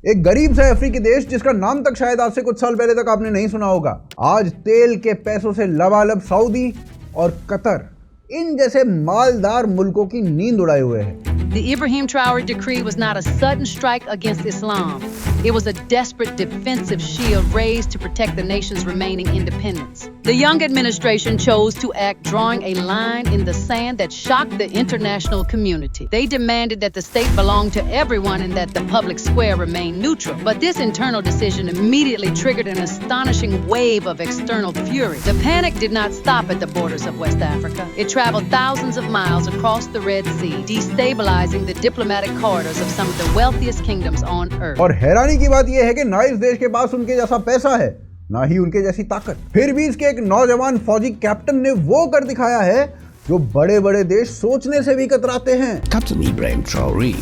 एक गरीब सा अफ्रीकी देश जिसका नाम तक शायद आज से कुछ साल पहले तक आपने नहीं सुना होगा, आज तेल के पैसों से लबालब सऊदी और कतर इन जैसे मालदार मुल्कों की नींद उड़ाए हुए है। The Ibrahim Traore decree was not a sudden strike against Islam. It was a desperate defensive shield raised to protect the nation's remaining independence. The young administration chose to act drawing a line in the sand that shocked the international community. They demanded that the state belong to everyone and that the public square remain neutral. But this internal decision immediately triggered an astonishing wave of external fury. The panic did not stop at the borders of West Africa. It traveled thousands of miles across the Red Sea, destabilizing the diplomatic corridors of some of the wealthiest kingdoms on earth. और हैरानी की बात यह है कि ना इस देश के पास उनके जैसा पैसा है, ना ही उनके जैसी ताकत। फिर भी इसके एक नौजवान फौजी कैप्टन ने वो कर दिखाया है जो बड़े-बड़े देश सोचने से भी कतराते हैं। Captain Ibrahim Traore,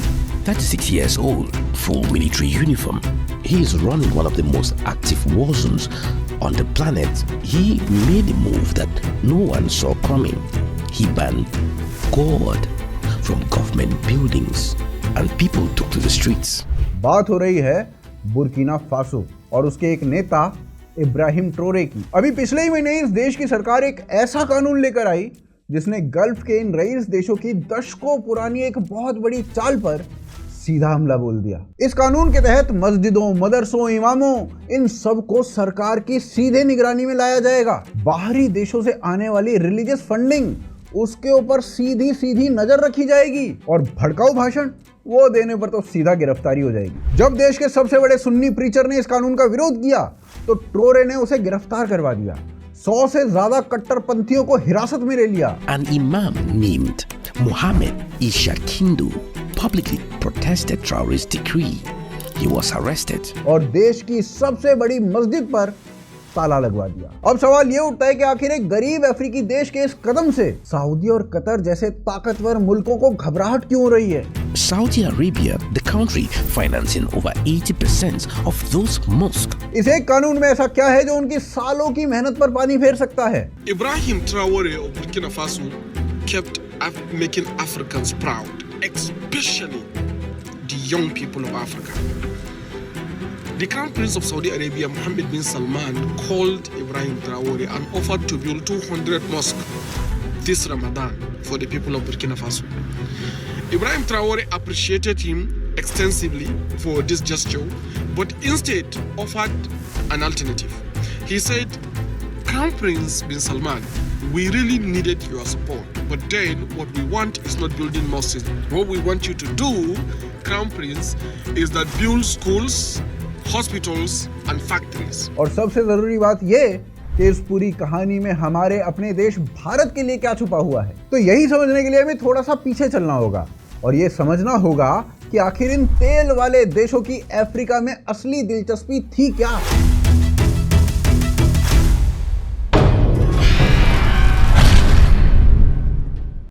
36 years old, full military uniform. He is running one of the most active war zones on the planet. He made a move that no one saw coming. He banned God from government buildings and people took to the streets. बात हो रही है Burkina Faso और उसके एक नेता Ibrahim Traore की। अभी पिछले ही महीने इस देश की सरकार एक ऐसा कानून लेकर आई जिसने गल्फ के इन रईस देशों की दशकों पुरानी एक बहुत बड़ी चाल पर सीधा हमला बोल दिया। इस कानून के तहत मस्जिदों, मदरसों, इमामों इन सबको सरकार की सीधे निगरानी में लाया जाएगा। बाहरी देशों से आने वाली रिलीजियस फंडिंग उसके ऊपर सीधी सीधी नजर रखी जाएगी और भड़काऊ भाषण वो देने पर तो सीधा गिरफ्तारी हो जाएगी। जब देश के सबसे बड़े सुन्नी प्रीचर ने इस कानून का विरोध किया तो ट्रोरे ने उसे गिरफ्तार करवा दिया। 100 से ज्यादा कट्टरपंथियों को हिरासत में ले लिया। An imam named Mohammed Isha Kindu publicly protested Traore's decree. He was arrested. और देश की सबसे बड़ी मस्जिद पर ताला लगवा दिया। अब सवाल ये उठता है कि आखिर एक गरीब अफ्रीकी देश के इस कदम से सऊदी और कतर जैसे ताकतवर मुल्कों को घबराहट क्यों हो रही है? Saudi Arabia, the country financing over 80% of those mosques. इस एक कानून में ऐसा क्या है जो उनकी सालों की मेहनत पर पानी फेर सकता है? Ibrahim Traore of Burkina Faso kept making Africans proud, especially the young people of Africa. The Crown Prince of Saudi Arabia, Mohammed bin Salman, called Ibrahim Traore and offered to build 200 mosques this Ramadan for the people of Burkina Faso. Ibrahim Traore appreciated him extensively for this gesture, but instead offered an alternative. He said, Crown Prince bin Salman, we really needed your support, but then what we want is not building mosques. What we want you to do, Crown Prince, is that build schools, hospitals and factories. और सबसे जरूरी बात ये कि इस पूरी कहानी में हमारे अपने देश भारत के लिए क्या छुपा हुआ है। तो यही समझने के लिए हमें थोड़ा सा पीछे चलना होगा और ये समझना होगा कि आखिर इन तेल वाले देशों की अफ्रीका में असली दिलचस्पी थी क्या।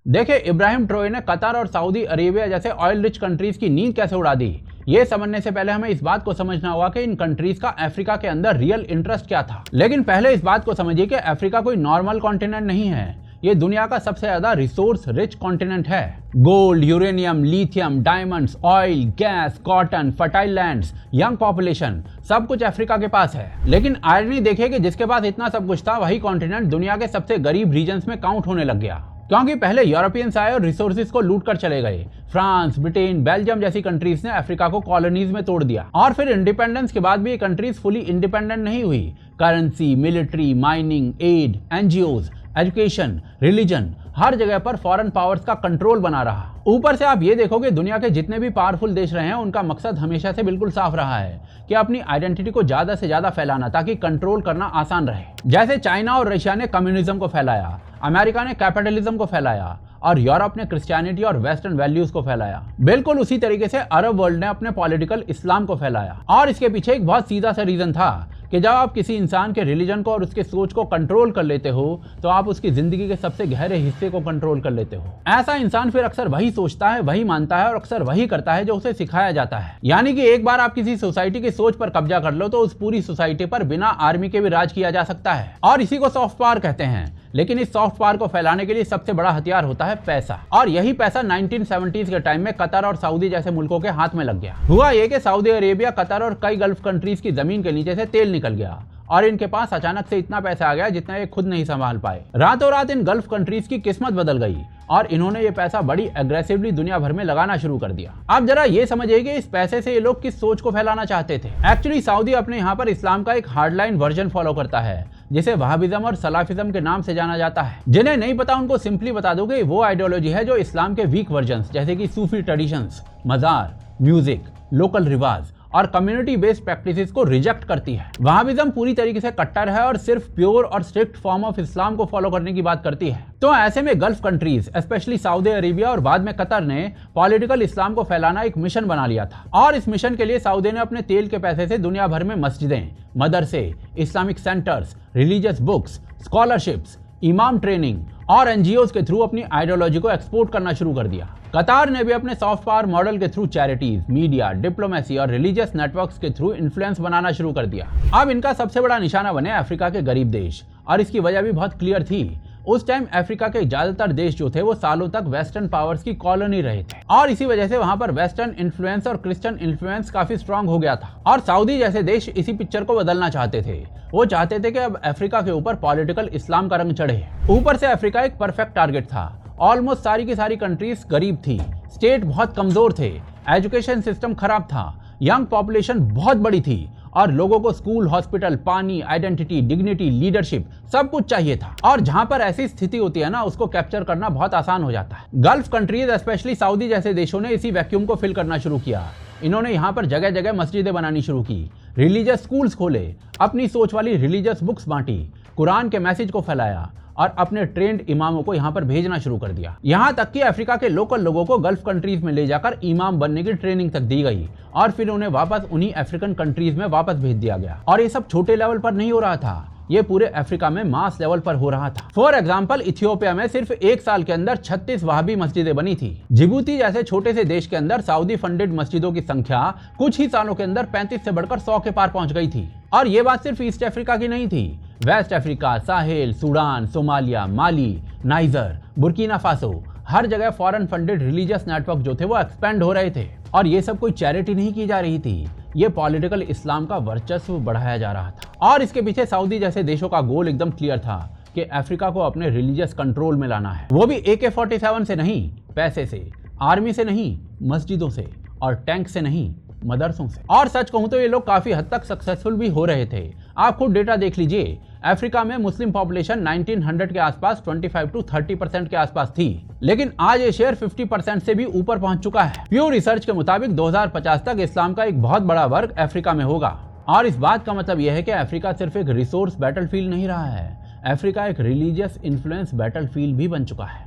देखिए, इब्राहिम ट्रोरे ने कतर और सऊदी अरेबिया जैसे ऑयल रिच कंट्रीज की नींद कैसे उड़ा दी। ये समझने से पहले हमें इस बात को समझना होगा कि इन कंट्रीज का अफ्रीका के अंदर रियल इंटरेस्ट क्या था। लेकिन पहले इस बात को समझिए कि अफ्रीका कोई नॉर्मल कॉन्टिनेंट नहीं है, ये दुनिया का सबसे ज्यादा रिसोर्स रिच कॉन्टिनेंट है। Gold, uranium, lithium, diamonds, oil, gas, cotton, fertile lands, young population, सब कुछ अफ्रीका के पास है। लेकिन आयरनी देखिए कि जिसके पास इतना सब कुछ था वही कॉन्टिनेंट दुनिया के सबसे गरीब रीजन्स में काउंट होने लग गया, क्योंकि पहले यूरोपियंस आए और रिसोर्सेज को लूट कर चले गए। फ्रांस, ब्रिटेन, बेल्जियम जैसी कंट्रीज ने अफ्रीका को कॉलोनीज में तोड़ दिया और फिर इंडिपेंडेंस के बाद भी ये कंट्रीज फुली इंडिपेंडेंट नहीं हुई। Currency, military, mining, aid, NGOs, education, religion, हर जगह पर फॉरेन पावर्स का कंट्रोल बना रहा। ऊपर से आप ये देखोगे दुनिया के जितने भी पावरफुल देश रहे हैं उनका मकसद हमेशा से बिल्कुल साफ रहा है कि अपनी आइडेंटिटी को ज्यादा से ज्यादा फैलाना ताकि कंट्रोल करना आसान रहे। जैसे चाइना और रशिया ने कम्युनिज्म को फैलाया, अमेरिका ने कैपिटलिज्म को फैलाया और यूरोप ने क्रिश्चियनिटी और वेस्टर्न वैल्यूज को फैलाया। बिल्कुल उसी तरीके से अरब वर्ल्ड ने अपने पॉलिटिकल इस्लाम को फैलाया और इसके पीछे एक बहुत सीधा सा रीजन था कि जब आप किसी इंसान के रिलीजन को और उसके सोच को कंट्रोल कर लेते हो तो आप उसकी जिंदगी के सबसे गहरे हिस्से को कंट्रोल कर लेते हो। ऐसा इंसान फिर अक्सर वही सोचता है, वही मानता है और अक्सर वही करता है जो उसे सिखाया जाता है। यानी कि एक बार आप किसी सोसाइटी की सोच पर कब्जा कर लो तो उस पूरी सोसाइटी पर बिना आर्मी के भी राज किया जा सकता है, और इसी को सॉफ्ट पावर कहते हैं। लेकिन इस सॉफ्ट पावर को फैलाने के लिए सबसे बड़ा हथियार होता है पैसा, और यही पैसा 1970s के टाइम में कतर और सऊदी जैसे मुल्कों के हाथ में लग गया। हुआ ये कि सऊदी अरेबिया, कतर और कई गल्फ कंट्रीज की जमीन के नीचे से तेल निकल गया और इनके पास अचानक से इतना पैसा आ गया जितना ये खुद नहीं संभाल पाए। रातों रात इन गल्फ कंट्रीज की किस्मत बदल गई और इन्होंने ये पैसा बड़ी एग्रेसिवली दुनिया भर में लगाना शुरू कर दिया। अब जरा ये समझिए कि इस पैसे से ये लोग किस सोच को फैलाना चाहते थे। एक्चुअली सऊदी अपने यहाँ पर इस्लाम का एक हार्डलाइन वर्जन फॉलो करता है जिसे वहाबिज्म और सलाफिज्म के नाम से जाना जाता है। जिन्हें नहीं पता उनको सिंपली बता दो कि वो आइडियोलॉजी है जो इस्लाम के वीक वर्जन्स जैसे कि सूफी ट्रेडिशंस, मजार, म्यूजिक, लोकल रिवाज और कम्युनिटी बेस्ड प्रैक्टिसेस को रिजेक्ट करती है। वहाबिज्म पूरी तरीके से कट्टर है और सिर्फ प्योर और स्ट्रिक्ट फॉर्म ऑफ इस्लाम को फॉलो करने की बात करती है। तो ऐसे में gulf countries specially Saudi Arabia और बाद में कतर ने पॉलिटिकल इस्लाम को फैलाना एक मिशन बना लिया था, और इस मिशन के लिए सऊदी ने अपने तेल के पैसे से दुनिया भर में मस्जिदें, मदरसे, Islamic centres, religious books, scholarships, इमाम ट्रेनिंग और एनजीओज के थ्रू अपनी आइडियोलॉजी को एक्सपोर्ट करना शुरू कर दिया। कतार ने भी अपने सॉफ्ट पावर मॉडल के थ्रू चैरिटीज, मीडिया, डिप्लोमेसी और रिलीजियस नेटवर्क्स के थ्रू इन्फ्लुएंस बनाना शुरू कर दिया। अब इनका सबसे बड़ा निशाना बने अफ्रीका के गरीब देश, और इसकी वजह भी बहुत क्लियर थी। उस टाइम अफ्रीका के ज्यादातर देश जो थे वो सालों तक वेस्टर्न पावर्स की कॉलोनी रहे थे, और इसी वजह से वहां पर वेस्टर्न इन्फ्लुएंस और क्रिश्चियन इन्फ्लुएंस काफी स्ट्रांग हो गया था। और सऊदी जैसे देश इसी पिक्चर को बदलना चाहते थे। वो चाहते थे कि अब अफ्रीका के ऊपर पॉलिटिकल इस्लाम का रंग चढ़े। ऊपर से अफ्रीका एक परफेक्ट टारगेट था। ऑलमोस्ट सारी की सारी कंट्रीज गरीब थी, स्टेट बहुत कमजोर थे, एजुकेशन सिस्टम खराब था, यंग पॉपुलेशन बहुत बड़ी थी और लोगों को स्कूल, हॉस्पिटल, पानी, आइडेंटिटी, डिग्निटी, लीडरशिप सब कुछ चाहिए था। और जहां पर ऐसी स्थिति होती है ना, उसको कैप्चर करना बहुत आसान हो जाता है। गल्फ कंट्रीज स्पेशली सऊदी जैसे देशों ने इसी वैक्यूम को फिल करना शुरू किया। इन्होंने यहाँ पर जगह जगह मस्जिदें बनानी शुरू की, रिलीजियस स्कूल्स खोले, अपनी सोच वाली रिलीजियस बुक्स बांटी, कुरान के मैसेज को फैलाया और अपने ट्रेंड इमामों को यहाँ पर भेजना शुरू कर दिया। यहाँ तक कि अफ्रीका के लोकल लोगों को गल्फ कंट्रीज में ले जाकर इमाम बनने की ट्रेनिंग तक दी गई और फिर उन्हें वापस उन्हीं अफ्रीकन कंट्रीज में वापस भेज दिया गया। और ये सब छोटे लेवल पर नहीं हो रहा था, ये पूरे अफ्रीका में मास लेवल पर हो रहा था। फॉर एग्जाम्पल, इथियोपिया में सिर्फ एक साल के अंदर 36 वहाबी मस्जिदें बनी थी। जिबूती जैसे छोटे से देश के अंदर सऊदी फंडेड मस्जिदों की संख्या कुछ ही सालों के अंदर 35 से बढ़कर 100 के पार पहुंच गई थी। और ये बात सिर्फ ईस्ट अफ्रीका की नहीं थी। West Africa, Sahel, Sudan, Somalia, Mali, Niger, Burkina Faso, हर जगह फॉरेन फंडेड रिलीजियस नेटवर्क जो थे वो एक्सपेंड हो रहे थे। और ये सब कोई चैरिटी नहीं की जा रही थी, ये पॉलिटिकल इस्लाम का वर्चस्व बढ़ाया जा रहा था। और इसके पीछे सऊदी जैसे देशों का गोल एकदम क्लियर था कि अफ्रीका को अपने रिलीजियस कंट्रोल में लाना है। वो भी AK-47 से नहीं, पैसे से, आर्मी से नहीं, मस्जिदों से, और टैंक से नहीं, मदरसों से। और सच कहूं तो ये लोग काफी हद तक सक्सेसफुल भी हो रहे थे। आप खुद डेटा देख लीजिए, अफ्रीका में मुस्लिम पॉपुलेशन 1900 के आसपास 25 to 30% के आसपास थी, लेकिन आज ये शेयर 50% से भी ऊपर पहुंच चुका है। प्योर रिसर्च के मुताबिक 2050 तक इस्लाम का एक बहुत बड़ा वर्ग अफ्रीका में होगा। और इस बात का मतलब यह है कि अफ्रीका सिर्फ एक रिसोर्स बैटलफील्ड नहीं रहा है, अफ्रीका एक रिलीजियस इन्फ्लुएंस बैटलफील्ड भी बन चुका है।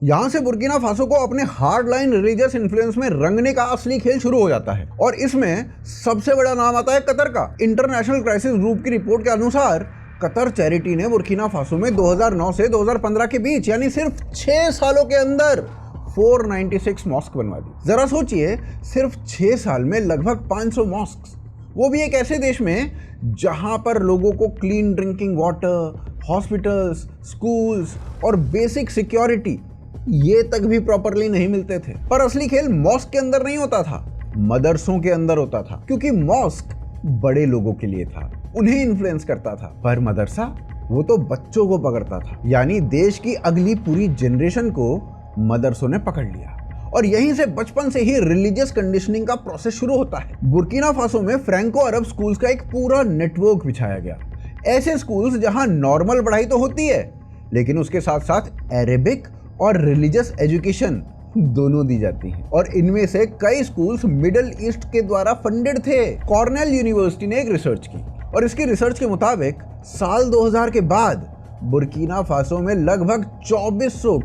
यहां से बुर्किना फासो को अपने हार्ड लाइन रिलीजियस इन्फ्लुएंस में रंगने का असली खेल शुरू हो जाता है, और इसमें सबसे बड़ा नाम आता है कतर का। इंटरनेशनल क्राइसिस ग्रुप की रिपोर्ट के अनुसार कतर चैरिटी ने बुर्किना फासो में 2009 से 2015 के बीच, यानी सिर्फ 6 सालों के अंदर 496 मॉस्क बनवा दी। जरा सोचिए, सिर्फ 6 साल में लगभग 500 मॉस्क, वो भी एक ऐसे देश में जहां पर लोगों को clean drinking water, hospitals, schools और बेसिक सिक्योरिटी ये तक भी प्रॉपरली नहीं मिलते थे। पर असली खेल मॉस्क के अंदर नहीं होता था, मदरसों के अंदर होता था, क्योंकि मॉस्क बड़े लोगों के लिए था, उन्हें इन्फ्लुएंस करता था। पर मदरसा वो तो बच्चों को पकड़ता था, यानी देश की अगली पूरी जनरेशन को मदरसों ने पकड़ लिया। और यहीं से बचपन से ही रिलीजियस कंडीशनिंग का प्रोसेस शुरू होता है। बुर्किना फासो में फ्रैंको अरब स्कूल्स का एक पूरा नेटवर्क बिछाया गया। ऐसे स्कूल्स जहां नॉर्मल पढ़ाई तो होती है, लेकिन उसके साथ साथ अरेबिक और रिलीजियस एजुकेशन दोनों दी जाती है। और इनमें से कई स्कूल्स मिडिल ईस्ट के द्वारा फंडेड थे। कॉर्नेल यूनिवर्सिटी ने एक रिसर्च की, और इसकी रिसर्च के मुताबिक साल 2000 के बाद बुर्किना फासो में लगभग 2400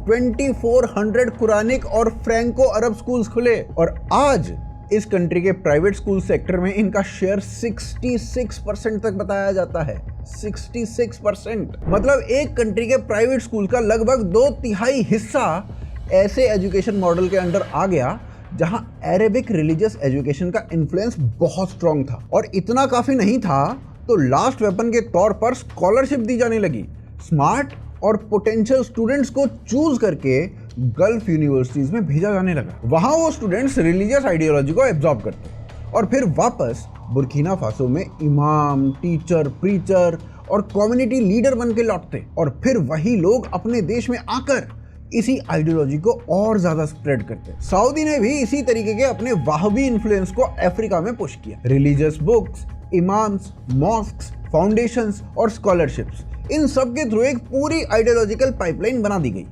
कुरानिक और फ्रैंको अरब स्कूल्स खुले, और आज इस कंट्री के प्राइवेट स्कूल सेक्टर में इनका शेयर 66% तक बताया जाता है। 66%। मतलब एक कंट्री के प्राइवेट स्कूल का लगभग 2/3 हिस्सा ऐसे एजुकेशन मॉडल के अंडर आ गया जहां अरेबिक रिलीजियस एजुकेशन का इन्फ्लुएंस बहुत स्ट्रांग था। और इतना काफी नहीं था तो लास्ट वेपन के तौर पर स्कॉलरशिप दी जाने लगी। स्मार्ट और पोटेंशियल स्टूडेंट्स को चूज करके गल्फ यूनिवर्सिटीज में भेजा जाने लगा। वहां वो स्टूडेंट्स रिलीजियस आइडियोलॉजी को एब्जॉर्ब करते और फिर वापस बुर्किना फासो में इमाम, टीचर, प्रीचर और कम्युनिटी लीडर बन के लौटते और फिर वही लोग अपने देश में आकर इसी आइडियोलॉजी को और ज्यादा स्प्रेड करते। सऊदी ने भी इसी तरीके के अपने वाहबी इन्फ्लुएंस को अफ्रीका में पुश किया। Religious books, imams, mosques, foundations और स्कॉलरशिप्स, इन सब के थ्रू एक पूरी आइडियोलॉजिकल पाइपलाइन बना दी गई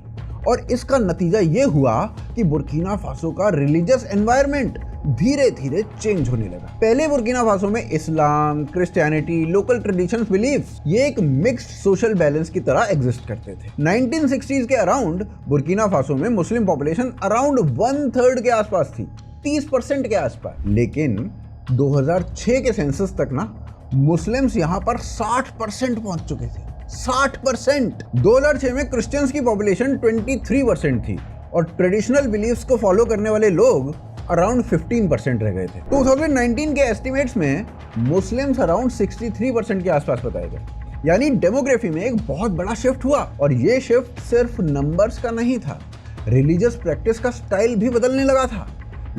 और इसका नतीजा ये हुआ कि बुर्किना फासो का रिलीजियस एनवायरनमेंट धीरे धीरे चेंज होने लगा। पहले बुर्किना फासो में इस्लाम, क्रिश्चियनिटी, लोकल ट्रेडिशंस, बिलीफ्स, ये एक मिक्स्ड सोशल बैलेंस की तरह एग्जिस्ट करते थे। 1960s के अराउंड बुर्किना फासो में मुस्लिम पॉपुलेशन अराउंड 1/3 के आसपास थी, 30% के आसपास। लेकिन 2006 के सेंसस तक ना मुस्लिम्स यहाँ पर 60% पहुंच चुके थे। 60%। 2006 में क्रिश्चियंस की पॉपुलेशन 23% थी और ट्रेडिशनल बिलीफ्स को फॉलो करने वाले लोग अराउंड 15% रह गए थे। 2019 के एस्टिमेट्स में मुस्लिम्स अराउंड 63% के आसपास बताए गए। यानी डेमोग्राफी में एक बहुत बड़ा शिफ्ट हुआ और ये शिफ्ट सिर्फ नंबर्स का नहीं था, रिलीजियस प्रैक्टिस का स्टाइल भी बदलने लगा था।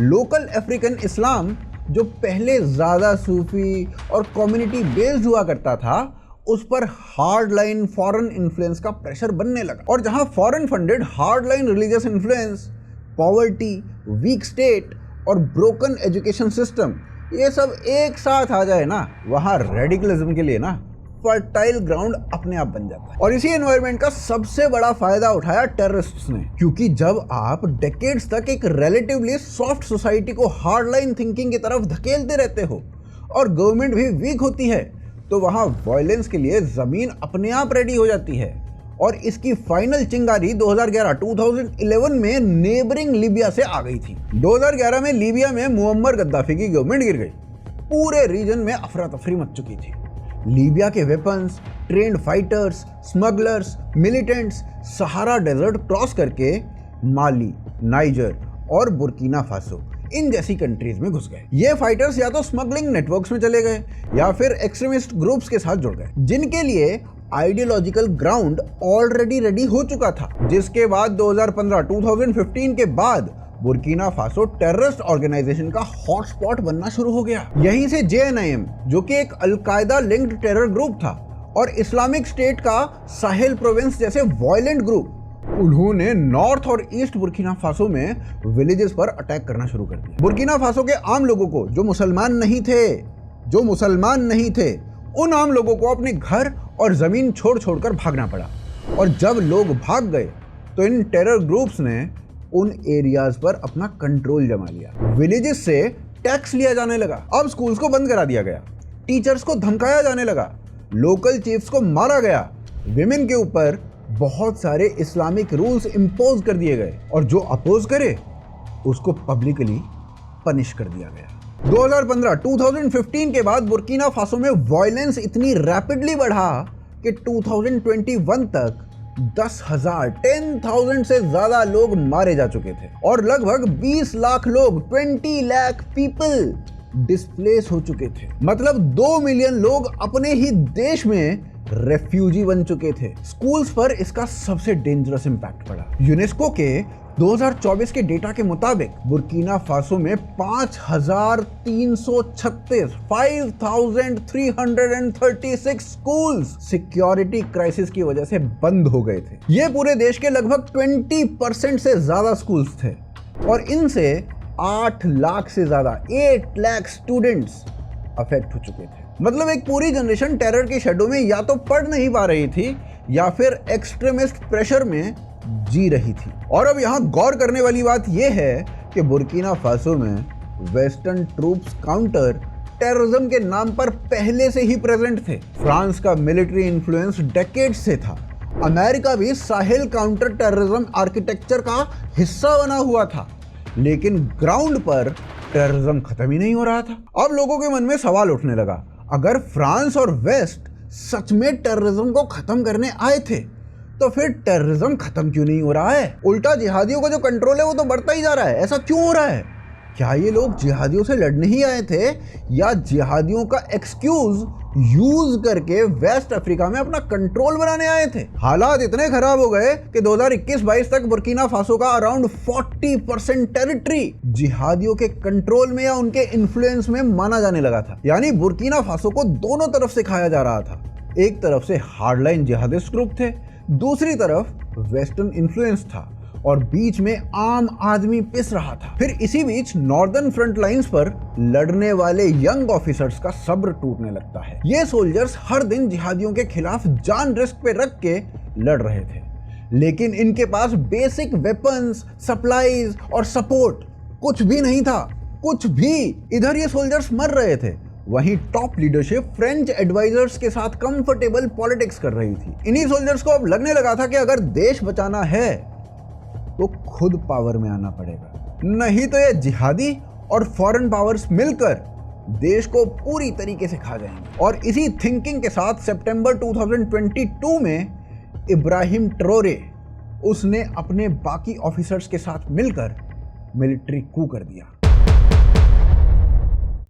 लोकल अफ्रीकन इस्लाम जो पहले ज्यादा सूफी और कम्युनिटी बेस्ड हुआ करता था, उस पर हार्ड लाइन फॉरेन इन्फ्लुएंस का प्रेशर बनने लगा। और जहां foreign funded hard line religious influence, poverty, weak state और ब्रोकन एजुकेशन सिस्टम, ये सब एक साथ आ जाए ना, वहां रेडिकलिज्म के लिए ना फर्टाइल ग्राउंड अपने आप बन जाता है। और इसी एनवायरनमेंट का सबसे बड़ा फायदा उठाया टेररिस्ट्स ने, क्योंकि जब आप डेकेड्स तक एक रिलेटिवली सॉफ्ट सोसाइटी को हार्ड लाइन थिंकिंग की तरफ धकेलते रहते हो और गवर्नमेंट भी वीक होती है, तो वहां वायलेंस के लिए जमीन अपने आप रेडी हो जाती है। और इसकी फाइनल चिंगारी 2011 में नेबरिंग लीबिया से आ गई थी। 2011 में लीबिया में मुअम्मर गद्दाफी की गवर्नमेंट गिर गई। पूरे रीजन में अफरा तफरी मच चुकी थी। लीबिया के weapons, trained fighters, smugglers, militants Sahara desert cross करके माली, नाइजर और बुर्किना फासो इन जैसी कंट्रीज में घुस गए। ये फाइटर्स या तो स्मगलिंग नेटवर्क्स में चले गए या फिर एक्सट्रीमिस्ट ग्रुप्स के साथ जुड़ गए, जिनके लिए आइडियोलॉजिकल ग्राउंड ऑलरेडी रेडी हो चुका था। जिसके बाद 2015 के बाद बुर्किना फासो टेररिस्ट ऑर्गेनाइजेशन का हॉटस्पॉट बनना शुरू हो गया। यहीं से JNIM, जो कि एक अलकायदा लिंक्ड टेरर ग्रुप था, और इस्लामिक स्टेट का साहेल प्रोविंस जैसे वायलेंट ग्रुप, उन्होंने नॉर्थ और ईस्ट बुर्किना फासो में विलेजेस पर अटैक करना शुरू कर दिया। बुर्किना फासो के आम लोगों को, जो मुसलमान नहीं थे, उन आम लोगों को अपने घर और जमीन छोड़कर भागना पड़ा। और जब लोग भाग गए तो इन टेरर ग्रुप्स ने उन एरियाज पर अपना कंट्रोल जमा लिया। विलेजेस से टैक्स लिया जाने लगा। अब स्कूल्स को बंद करा दिया गया, टीचर्स को धमकाया जाने लगा, लोकल चीफ्स को मारा गया, विमेन के ऊपर बहुत सारे इस्लामिक रूल्स इंपोज कर दिए गए और जो अपोज करे उसको पब्लिकली पनिश कर दिया गया। 2015 के बाद बुर्किना फासो में वायलेंस इतनी रैपिडली बढ़ा कि 2021 तक 10,000 से ज्यादा लोग मारे जा चुके थे और लगभग 20 लाख लोग 20 लाख पीपल डिस्प्लेस हो चुके थे। मतलब 2 मिलियन लोग अपने ही देश में रेफ्यूजी बन चुके थे। स्कूल्स पर इसका सबसे डेंजरस इंपैक्ट पड़ा। यूनेस्को के 2024 के डेटा के मुताबिक बुर्किना फासो में 5,336 स्कूल्स सिक्योरिटी क्राइसिस की वजह से बंद हो गए थे। ये पूरे देश के लगभग 20% से ज्यादा स्कूल्स थे और इनसे 8 लाख से ज्यादा 8 लाख स्टूडेंट्स अफेक्ट हो चुके थे। मतलब एक पूरी जनरेशन टेरर के शेडो में या तो पढ़ नहीं पा रही थी या फिर एक्सट्रीमिस्ट प्रेशर में जी रही थी। और अब यहाँ गौर करने वाली बात यह है कि बुर्किना फासो में वेस्टर्न ट्रूप्स काउंटर टेररिज्म के नाम पर पहले से ही प्रेजेंट थे। फ्रांस का मिलिट्री इन्फ्लुएंस डेकेड्स से था। अमेरिका भी साहेल काउंटर टेररिज्म आर्किटेक्चर का हिस्सा बना हुआ था, लेकिन ग्राउंड पर टेररिज्म खत्म ही नहीं हो रहा था। अब लोगों के मन में सवाल उठने लगा, अगर फ्रांस और वेस्ट सच में टेररिज्म को खत्म करने आए थे तो फिर टेररिज्म खत्म क्यों नहीं हो रहा है? उल्टा जिहादियों का जो कंट्रोल है वो तो बढ़ता ही जा रहा है। ऐसा क्यों हो रहा है? क्या ये लोग जिहादियों से लड़ने ही आए थे या जिहादियों का एक्सक्यूज यूज करके वेस्ट अफ्रीका में अपना कंट्रोल बनाने आए थे? हालात इतने खराब हो गए कि 2021-22 तक बुर्किना फासो का अराउंड 40% टेरिटरी जिहादियों के कंट्रोल में या उनके इन्फ्लुएंस में माना जाने लगा था। यानी बुर्किना फासो को दोनों तरफ से खाया जा रहा था। एक तरफ से हार्डलाइन जिहादिस्ट ग्रुप थे, दूसरी तरफ वेस्टर्न इन्फ्लुएंस था और बीच में आम आदमी पिस रहा था। फिर इसी बीच नॉर्दर्न फ्रंट लाइंस पर लड़ने वाले यंग ऑफिसर्स का सब्र टूटने लगता है। ये सोल्जर्स हर दिन जिहादियों के खिलाफ जान रिस्क पे रख के लड़ रहे थे, लेकिन इनके पास बेसिक वेपन्स, सप्लाईज और सपोर्ट कुछ भी नहीं था, कुछ भी। इधर ये सोल्जर्स मर रहे थे, वहीं टॉप लीडरशिप फ्रेंच एडवाइजर्स के साथ कंफर्टेबल पॉलिटिक्स कर रही थी। इन्हीं सोल्जर्स को अब लगने लगा था कि अगर देश बचाना है तो खुद पावर में आना पड़ेगा, नहीं तो ये जिहादी और फॉरेन पावर्स मिलकर देश को पूरी तरीके से खा जाएंगे। और इसी थिंकिंग के साथ सितंबर 2022 में इब्राहिम ट्रोरे उसने अपने बाकी ऑफिसर्स के साथ मिलकर मिलिट्री कू कर दिया।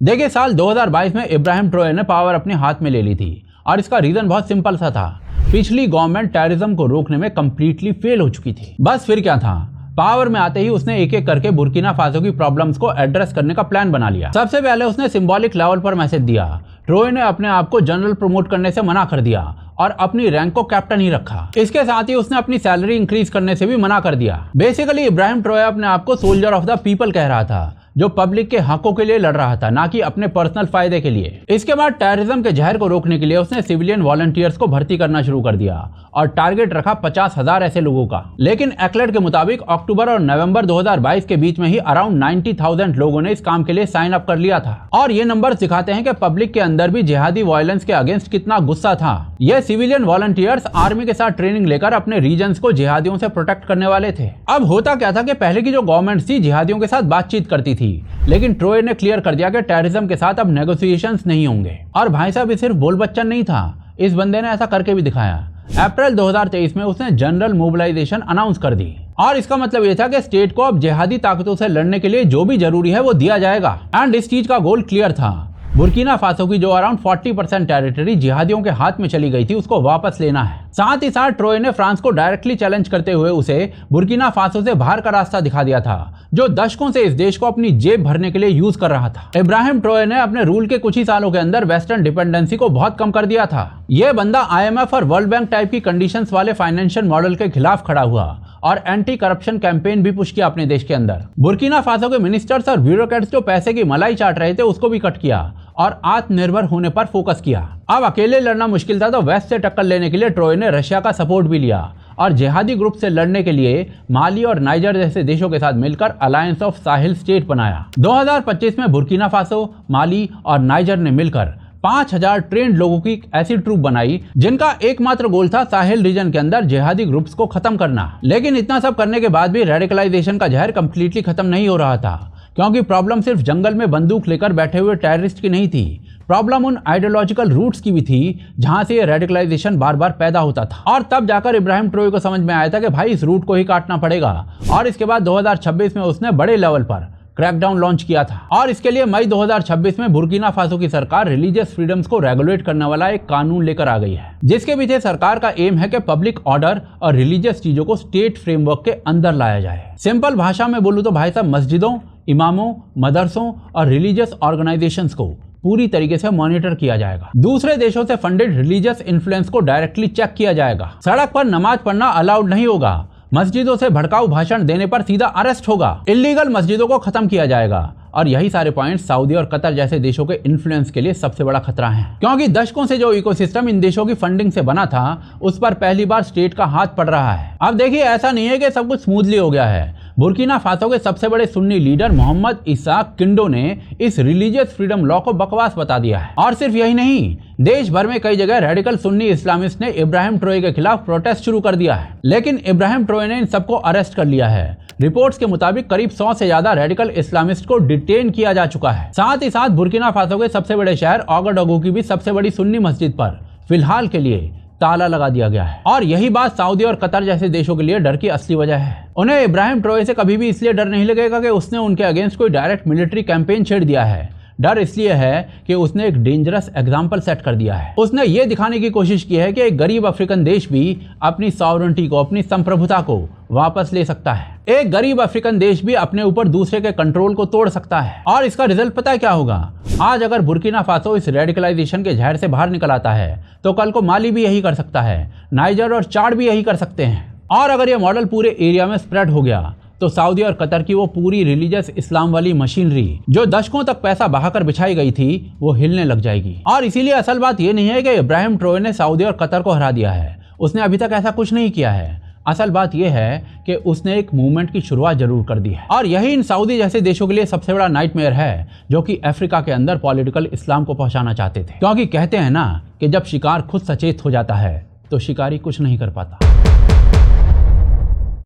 देखिए, साल 2022 में इब्राहिम ट्रोरे ने पावर अपने हाथ में ले ली थी और इसका रीजन बहुत सिंपल सा था। पिछली गवर्नमेंट टेररिज्म को रोकने में कंप्लीटली फेल हो चुकी थी। बस फिर क्या था, पावर में आते ही उसने एक एक करके बुर्किना फासो की प्रॉब्लम्स को एड्रेस करने का प्लान बना लिया। सबसे पहले उसने सिंबॉलिक लेवल पर मैसेज दिया। ट्रोए ने अपने आप को जनरल प्रमोट करने से मना कर दिया और अपनी रैंक को कैप्टन ही रखा। इसके साथ ही उसने अपनी सैलरी इंक्रीज करने से भी मना कर दिया। बेसिकली इब्राहिम ट्रोए अपने आप को सोल्जर ऑफ द पीपल कह रहा था, जो पब्लिक के हकों के लिए लड़ रहा था, ना कि अपने पर्सनल फायदे के लिए। इसके बाद टेररिज्म के जहर को रोकने के लिए उसने सिविलियन वॉलंटियर्स को भर्ती करना शुरू कर दिया और टारगेट रखा 50,000 ऐसे लोगों का। लेकिन एक्लेट के मुताबिक अक्टूबर और नवंबर 2022 के बीच में ही अराउंड 90,000 लोगों ने इस काम के लिए साइन अप कर लिया था। और ये नंबर्स दिखाते हैं कि पब्लिक के अंदर भी जिहादी वायलेंस के अगेंस्ट कितना गुस्सा था। ये सिविलियन वॉलंटियर्स आर्मी के साथ ट्रेनिंग लेकर अपने रीजन्स को जिहादियों से प्रोटेक्ट करने वाले थे। अब होता क्या था कि पहले की जो गवर्नमेंट थी जिहादियों के साथ बातचीत करती थी, लेकिन ट्रोए ने क्लियर कर दिया कि टेररिज्म के साथ अब नेगोशिएशंस नहीं होंगे। और भाई साहब, ये सिर्फ बोल बच्चन नहीं था, इस बंदे ने ऐसा करके भी दिखाया। अप्रैल 2023 में उसने जनरल मोबिलाइजेशन अनाउंस कर दी और इसका मतलब ये था कि स्टेट को अब जिहादी ताकतों से लड़ने के लिए जो भी जरूरी है वो दिया जाएगा। एंड इस चीज का गोल क्लियर था, बुर्किना फासो की जो अराउंड 40% टेरिटरी जिहादियों के हाथ में चली गई थी उसको वापस लेना है। साथ ही साथ ट्रोए ने फ्रांस को डायरेक्टली चैलेंज करते हुए उसे बुर्किना फासो से बाहर का रास्ता दिखा दिया था, जो दशकों से इस देश को अपनी जेब भरने के लिए यूज कर रहा था। इब्राहिम ट्रोए ने अपने रूल के कुछ ही सालों के अंदर वेस्टर्न डिपेंडेंसी को बहुत कम कर दिया था। यह बंदा IMF और वर्ल्ड बैंक टाइप की कंडीशंस वाले फाइनेंशियल मॉडल के खिलाफ खड़ा हुआ और एंटी करप्शन कैंपेन भी पुश किया अपने देश के अंदर। बुर्किना फासो के मिनिस्टर्स और ब्यूरोक्रेट्स जो पैसे की मलाई चाट रहे थे उसको भी कट किया और आत्मनिर्भर होने पर फोकस किया। अब अकेले लड़ना मुश्किल था तो वेस्ट से टक्कर लेने के लिए ट्रोए ने रशिया का सपोर्ट भी लिया और जिहादी ग्रुप से लड़ने के लिए माली और नाइजर जैसे देशों के साथ मिलकर अलायंस ऑफ साहिल स्टेट बनाया। 2025 में बुर्किना फासो, माली और नाइजर ने मिलकर 5,000 ट्रेंड लोगों की ऐसी ट्रूप बनाई जिनका एकमात्र गोल था साहिल रीजन के अंदर जिहादी ग्रुप्स को खत्म करना। लेकिन इतना सब करने के बाद भी रेडिकलाइजेशन का जहर कंप्लीटली खत्म नहीं हो रहा था, क्योंकि प्रॉब्लम सिर्फ जंगल में बंदूक लेकर बैठे हुए टेररिस्ट की नहीं थी। प्रॉब्लम उन आइडियोलॉजिकल रूट्स की भी थी जहां से ये रेडिकलाइजेशन बार बार पैदा होता था। और तब जाकर इब्राहिम ट्रोए को समझ में आया था कि भाई इस रूट को ही काटना पड़ेगा। और इसके बाद 2026 में उसने बड़े लेवल पर क्रैकडाउन लॉन्च किया था और इसके लिए मई 2026 में बुर्किना फासो की सरकार रिलीजियस फ्रीडम्स को रेगुलेट करने वाला एक कानून लेकर आ गई है, जिसके पीछे सरकार का एम है कि पब्लिक ऑर्डर और रिलीजियस चीजों को स्टेट फ्रेमवर्क के अंदर लाया जाए। सिंपल भाषा में बोलूं तो भाई साहब, मस्जिदों, इमामों, मदरसों और रिलीजियस ऑर्गेनाइजेशंस को पूरी तरीके से मॉनिटर किया जाएगा। दूसरे देशों से फंडेड रिलीजियस इन्फ्लुएंस को डायरेक्टली चेक किया जाएगा। सड़क पर नमाज पढ़ना अलाउड नहीं होगा। मस्जिदों से भड़काऊ भाषण देने पर सीधा अरेस्ट होगा। इल्लीगल मस्जिदों को खत्म किया जाएगा। और यही सारे पॉइंट्स सऊदी और कतर जैसे देशों के इन्फ्लुएंस के लिए सबसे बड़ा खतरा है, क्योंकि दशकों से जो इकोसिस्टम इन देशों की फंडिंग से बना था उस पर पहली बार स्टेट का हाथ पड़ रहा है। अब देखिए, ऐसा नहीं है कि सब कुछ स्मूथली हो गया है। बुर्किना फासो के सबसे बड़े सुन्नी लीडर मोहम्मद इसाक किंडो ने इस रिलीजियस फ्रीडम लॉ को बकवास बता दिया है। और सिर्फ यही नहीं, देश भर में कई जगह रेडिकल सुन्नी इस्लामिस्ट ने इब्राहिम ट्रोए के खिलाफ प्रोटेस्ट शुरू कर दिया है। लेकिन इब्राहिम ट्रोए ने इन सबको अरेस्ट कर लिया है। रिपोर्ट्स के मुताबिक करीब 100 से ज्यादा रेडिकल इस्लामिस्ट को डिटेन किया जा चुका है। साथ ही साथ बुर्किना फासो के सबसे बड़े शहर ओगाडोगो की भी सबसे बड़ी सुन्नी मस्जिद पर फिलहाल के लिए ताला लगा दिया गया है। और यही बात सऊदी और कतर जैसे देशों के लिए डर की असली वजह है। उन्हें इब्राहिम ट्रोए से कभी भी इसलिए डर नहीं लगेगा कि उसने उनके अगेंस्ट कोई डायरेक्ट मिलिट्री कैंपेन छेड़ दिया है। डर इसलिए है कि उसने एक डेंजरस एग्जाम्पल सेट कर दिया है। उसने ये दिखाने की कोशिश की है कि एक गरीब अफ्रीकन देश भी अपनी सॉवरेंटी को, अपनी संप्रभुता को वापस ले सकता है। एक गरीब अफ्रीकन देश भी अपने ऊपर दूसरे के कंट्रोल को तोड़ सकता है। और इसका रिजल्ट पता है क्या होगा? आज अगर बुर्किना फासो इस रेडिकलाइजेशन के जहर से बाहर निकल आता है तो कल को माली भी यही कर सकता है, नाइजर और चाड भी यही कर सकते हैं। और अगर यह मॉडल पूरे एरिया में स्प्रेड हो गया तो सऊदी और कतर की वो पूरी रिलीजियस इस्लाम वाली मशीनरी जो दशकों तक पैसा बहाकर बिछाई गई थी वो हिलने लग जाएगी। और इसीलिए असल बात ये नहीं है कि इब्राहिम ट्रोए ने सऊदी और कतर को हरा दिया है। उसने अभी तक ऐसा कुछ नहीं किया है। असल बात यह है कि उसने एक मूवमेंट की शुरुआत जरूर कर दी है। और यही इन सऊदी जैसे देशों के लिए सबसे बड़ा नाइटमेयर है जो कि अफ्रीका के अंदर पॉलिटिकल इस्लाम को पहुंचाना चाहते थे। क्योंकि कहते हैं ना कि जब शिकार खुद सचेत हो जाता है तो शिकारी कुछ नहीं कर पाता।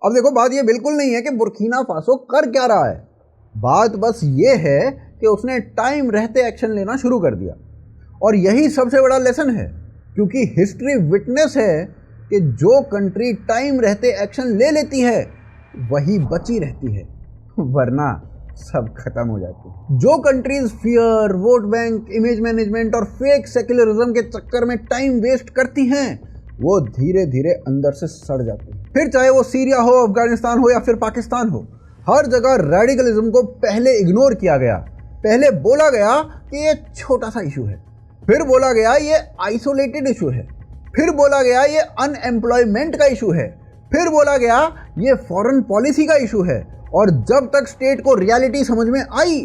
अब देखो, बात ये बिल्कुल नहीं है कि बुर्किना फासो कर क्या रहा है। बात बस ये है कि उसने टाइम रहते एक्शन लेना शुरू कर दिया। और यही सबसे बड़ा लेसन है, क्योंकि हिस्ट्री विटनेस है कि जो कंट्री टाइम रहते एक्शन ले लेती है वही बची रहती है, वरना सब खत्म हो जाती है। जो countries fear, vote bank, image management और फेक सेक्युलरिज्म के चक्कर में टाइम वेस्ट करती हैं वो धीरे धीरे अंदर से सड़ जाती है। फिर चाहे वो सीरिया हो, अफगानिस्तान हो या फिर पाकिस्तान हो, हर जगह रेडिकलिज्म को पहले इग्नोर किया गया। पहले बोला गया कि ये छोटा सा इशू है, फिर बोला गया ये आइसोलेटेड इशू है, फिर बोला गया ये अनएम्प्लॉयमेंट का इशू है, फिर बोला गया ये फॉरेन पॉलिसी का इशू है। और जब तक स्टेट को रियलिटी समझ में आई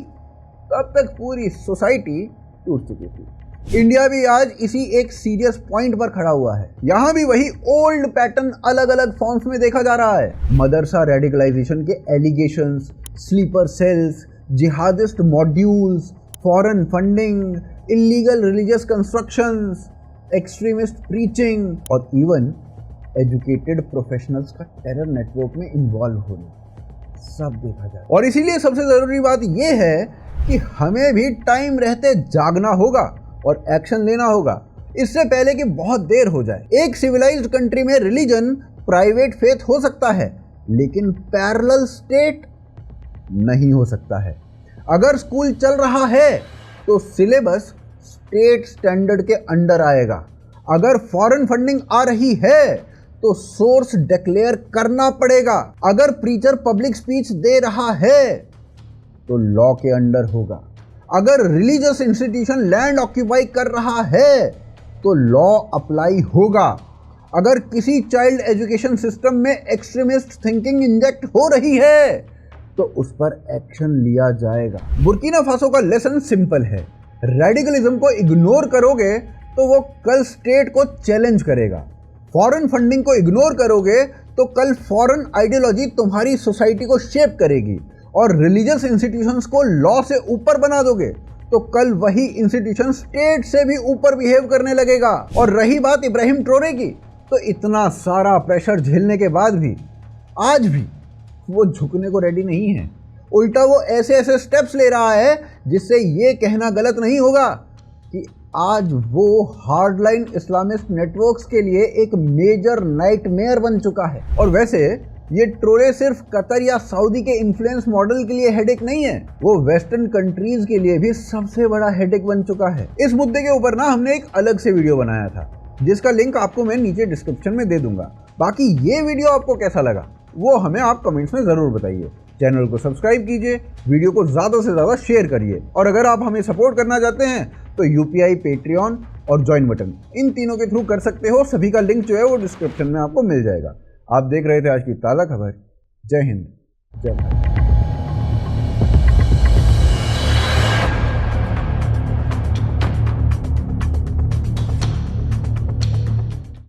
तब तक पूरी सोसाइटी टूट चुकी थी। इंडिया भी आज इसी एक सीरियस पॉइंट पर खड़ा हुआ है। यहाँ भी वही ओल्ड पैटर्न अलग अलग फॉर्म्स में देखा जा रहा है। मदरसा रेडिकलाइजेशन के allegations, sleeper cells, jihadist modules, foreign funding, illegal religious constructions, extremist preaching और इवन एजुकेटेड प्रोफेशनल्स का टेरर नेटवर्क में इन्वॉल्व होना, सब देखा जाए। और इसीलिए सबसे ज़रूरी बात यह है कि हमें भी टाइम रहते जागना होगा और एक्शन लेना होगा, इससे पहले कि बहुत देर हो जाए। एक सिविलाइज्ड कंट्री में रिलीजन प्राइवेट फेथ हो सकता है, लेकिन पैरेलल स्टेट नहीं हो सकता है। अगर स्कूल चल रहा है तो सिलेबस स्टेट स्टैंडर्ड के अंडर आएगा। अगर फॉरेन फंडिंग आ रही है तो सोर्स डिक्लेयर करना पड़ेगा। अगर प्रीचर पब्लिक स्पीच दे रहा है तो लॉ के अंडर होगा। अगर रिलीजियस इंस्टीट्यूशन लैंड ऑक्यूपाई कर रहा है तो लॉ अप्लाई होगा। अगर किसी चाइल्ड एजुकेशन सिस्टम में एक्सट्रीमिस्ट थिंकिंग इंजेक्ट हो रही है तो उस पर एक्शन लिया जाएगा। बुर्किना फासो का लेसन सिंपल है, रेडिकलिज्म को इग्नोर करोगे तो वो कल स्टेट को चैलेंज करेगा। फॉरेन फंडिंग को इग्नोर करोगे तो कल फॉरेन आइडियोलॉजी तुम्हारी सोसाइटी को शेप करेगी। और रिलीजियस इंस्टीट्यूशंस को लॉ से ऊपर बना दोगे तो कल वही इंस्टीट्यूशन स्टेट से भी ऊपर बिहेव करने लगेगा। और रही बात इब्राहिम ट्रोरे की, तो इतना सारा प्रेशर झेलने के बाद भी आज भी वो झुकने को रेडी नहीं है। उल्टा वो ऐसे ऐसे स्टेप्स ले रहा है जिससे ये कहना गलत नहीं होगा कि आज वो हार्डलाइन इस्लामिस्ट नेटवर्क्स के लिए एक मेजर नाइटमेयर बन चुका है। और वैसे ये ट्रोरे सिर्फ कतर या सऊदी के इन्फ्लुएंस मॉडल के लिए हेडेक नहीं है, वो वेस्टर्न कंट्रीज के लिए भी सबसे बड़ा हेडेक बन चुका है। इस मुद्दे के ऊपर ना हमने एक अलग से वीडियो बनाया था जिसका लिंक आपको मैं नीचे डिस्क्रिप्शन में दे दूंगा। बाकी ये वीडियो आपको कैसा लगा वो हमें आप कमेंट्स में ज़रूर बताइए। चैनल को सब्सक्राइब कीजिए, वीडियो को ज़्यादा से ज़्यादा शेयर करिए। और अगर आप हमें सपोर्ट करना चाहते हैं तो यूपीआई, पेट्रियन और ज्वाइन बटन, इन तीनों के थ्रू कर सकते हो। सभी का लिंक जो है वो डिस्क्रिप्शन में आपको मिल जाएगा। आप देख रहे थे आज की ताज़ा खबर। जय हिंद, जय भारत।